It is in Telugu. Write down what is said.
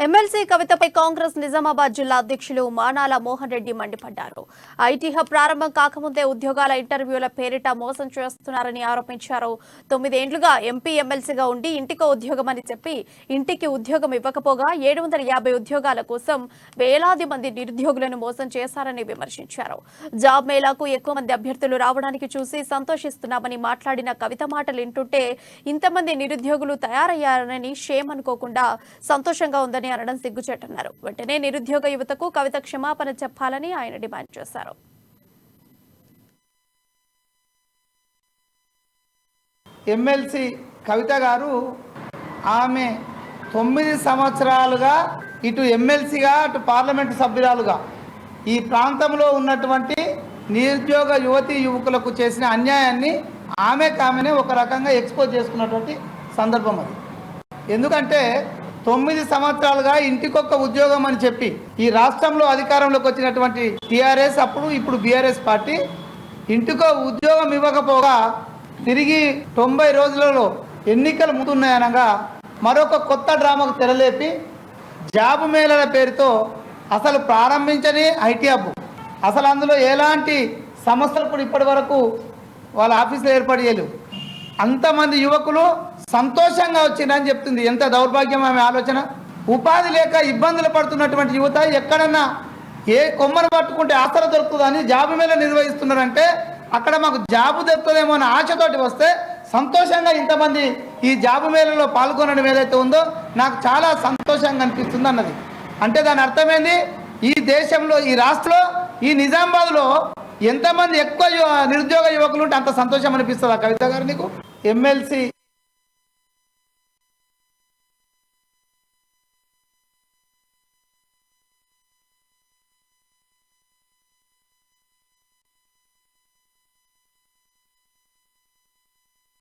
ఎమ్మెల్సీ కవితపై కాంగ్రెస్ నిజామాబాద్ జిల్లా అధ్యక్షులు మానాల మోహన్ రెడ్డి మండిపడ్డారు. ఐటీ హబ్ ప్రారంభం కాకముందే ఉద్యోగాల ఇంటర్వ్యూల పేరిట మోసం చేస్తున్నారని ఆరోపించారు. 9 ఏళ్లుగా ఎంపీ ఎమ్మెల్సీగా ఉండి ఇంటికో ఉద్యోగమని చెప్పి ఇంటికి ఉద్యోగం ఇవ్వకపోగా 750 ఉద్యోగాల కోసం వేలాది మంది నిరుద్యోగులను మోసం చేశారని విమర్శించారు. జాబ్ మేళాకు ఎక్కువ మంది అభ్యర్థులు రావడానికి చూసి సంతోషిస్తున్నామని మాట్లాడిన కవిత మాటలు వింటుంటే ఇంతమంది నిరుద్యోగులు తయారయ్యారని షేమ్ అనుకోకుండా సంతోషంగా ఉందని అనడం సిగ్గుచేటన్నారు. వెంటనే నిరుద్యోగ యువతకు కవిత క్షమాపణ చెప్పాలని ఆయన డిమాండ్ చేశారు. ఎమ్మెల్సీ కవిత గారు ఆమె 9 సంవత్సరాలుగా ఇటు ఎమ్మెల్సీగా అటు పార్లమెంటు సభ్యురాలుగా ఈ ప్రాంతంలో ఉన్నటువంటి నిరుద్యోగ యువతీ యువకులకు చేసిన అన్యాయాన్ని ఆమెనే ఒక రకంగా ఎక్స్పోజ్ చేసుకున్నటువంటి సందర్భం అది. ఎందుకంటే 9 సంవత్సరాలుగా ఇంటికొక్క ఉద్యోగం అని చెప్పి ఈ రాష్ట్రంలో అధికారంలోకి వచ్చినటువంటి టీఆర్ఎస్ ఇప్పుడు బీఆర్ఎస్ పార్టీ ఇంటికో ఉద్యోగం ఇవ్వకపోగా తిరిగి 90 రోజులలో ఎన్నికలు ముందున్నాయనగా మరొక కొత్త డ్రామాకు తెరలేపి జాబ్ మేళల పేరుతో అసలు ప్రారంభించని ఐటీ హబ్, అసలు అందులో ఎలాంటి సమస్యలు కూడా ఇప్పటి వరకు వాళ్ళ ఆఫీసులో ఏర్పాటు చేయలేవు. అంతమంది యువకులు సంతోషంగా వచ్చిందని చెప్తుంది. ఎంత దౌర్భాగ్యం ఆమె ఆలోచన. ఉపాధి లేక ఇబ్బందులు పడుతున్నటువంటి యువత ఎక్కడన్నా ఏ కొమ్మను పట్టుకుంటే ఆసర దొరుకుతుందని జాబు మేళ నిర్వహిస్తున్నారంటే అక్కడ మాకు జాబు దొరుకుతుందేమో అనే ఆశతోటి వస్తే సంతోషంగా ఇంతమంది ఈ జాబు మేళలో పాల్గొనడం ఏదైతే ఉందో నాకు చాలా సంతోషంగా అనిపిస్తుంది అన్నది. అంటే దాని అర్థమైంది, ఈ దేశంలో ఈ రాష్ట్రంలో ఈ నిజామాబాద్లో ఎంతమంది ఎక్కువ నిరుద్యోగ యువకులు ఉంటే అంత సంతోషం అనిపిస్తుందా కవిత గారు నీకు? ఎమ్మెల్సీ